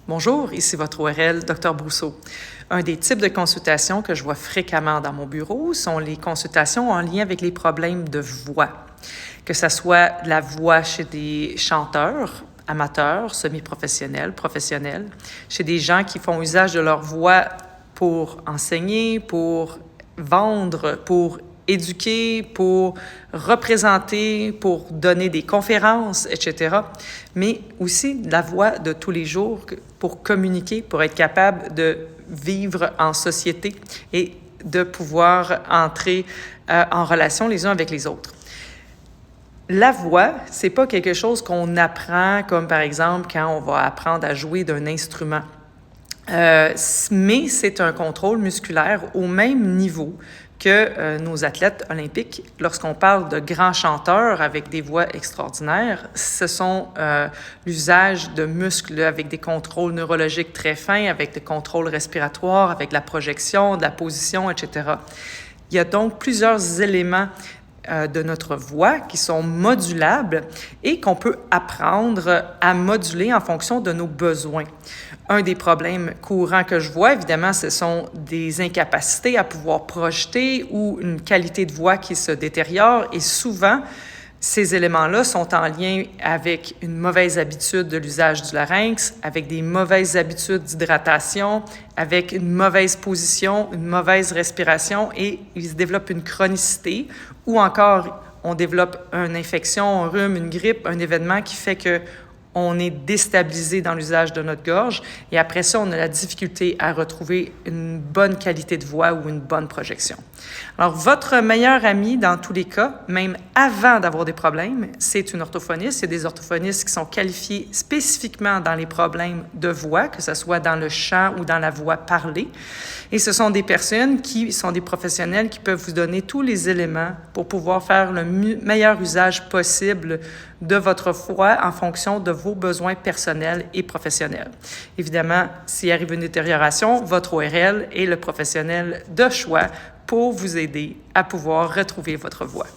Bonjour, ici votre ORL, Dr Brousseau. Un des types de consultations que je vois fréquemment dans mon bureau sont les consultations en lien avec les problèmes de voix. Que ce soit la voix chez des chanteurs, amateurs, semi-professionnels, professionnels, chez des gens qui font usage de leur voix pour enseigner, pour vendre, pour éduquer, pour représenter, pour donner des conférences, etc. Mais aussi la voix de tous les jours pour communiquer, pour être capable de vivre en société et de pouvoir entrer en relation les uns avec les autres. La voix, c'est pas quelque chose qu'on apprend comme par exemple quand on va apprendre à jouer d'un instrument. Mais c'est un contrôle musculaire au même niveau que nos athlètes olympiques. Lorsqu'on parle de grands chanteurs avec des voix extraordinaires, ce sont l'usage de muscles avec des contrôles neurologiques très fins, avec des contrôles respiratoires, avec la projection, de la position, etc. Il y a donc plusieurs éléments de notre voix qui sont modulables et qu'on peut apprendre à moduler en fonction de nos besoins. Un des problèmes courants que je vois, évidemment, ce sont des incapacités à pouvoir projeter ou une qualité de voix qui se détériore et souvent, ces éléments-là sont en lien avec une mauvaise habitude de l'usage du larynx, avec des mauvaises habitudes d'hydratation, avec une mauvaise position, une mauvaise respiration et il se développe une chronicité ou encore on développe une infection, un rhume, une grippe, un événement qui fait que on est déstabilisé dans l'usage de notre gorge et après ça, on a la difficulté à retrouver une bonne qualité de voix ou une bonne projection. Alors, votre meilleur ami dans tous les cas, même avant d'avoir des problèmes, c'est une orthophoniste. Il y a des orthophonistes qui sont qualifiés spécifiquement dans les problèmes de voix, que ce soit dans le chant ou dans la voix parlée. Et ce sont des personnes qui sont des professionnels qui peuvent vous donner tous les éléments pour pouvoir faire le meilleur usage possible de votre voix en fonction de vos besoins personnels et professionnels. Évidemment, s'il arrive une détérioration, votre ORL est le professionnel de choix pour vous aider à pouvoir retrouver votre voix.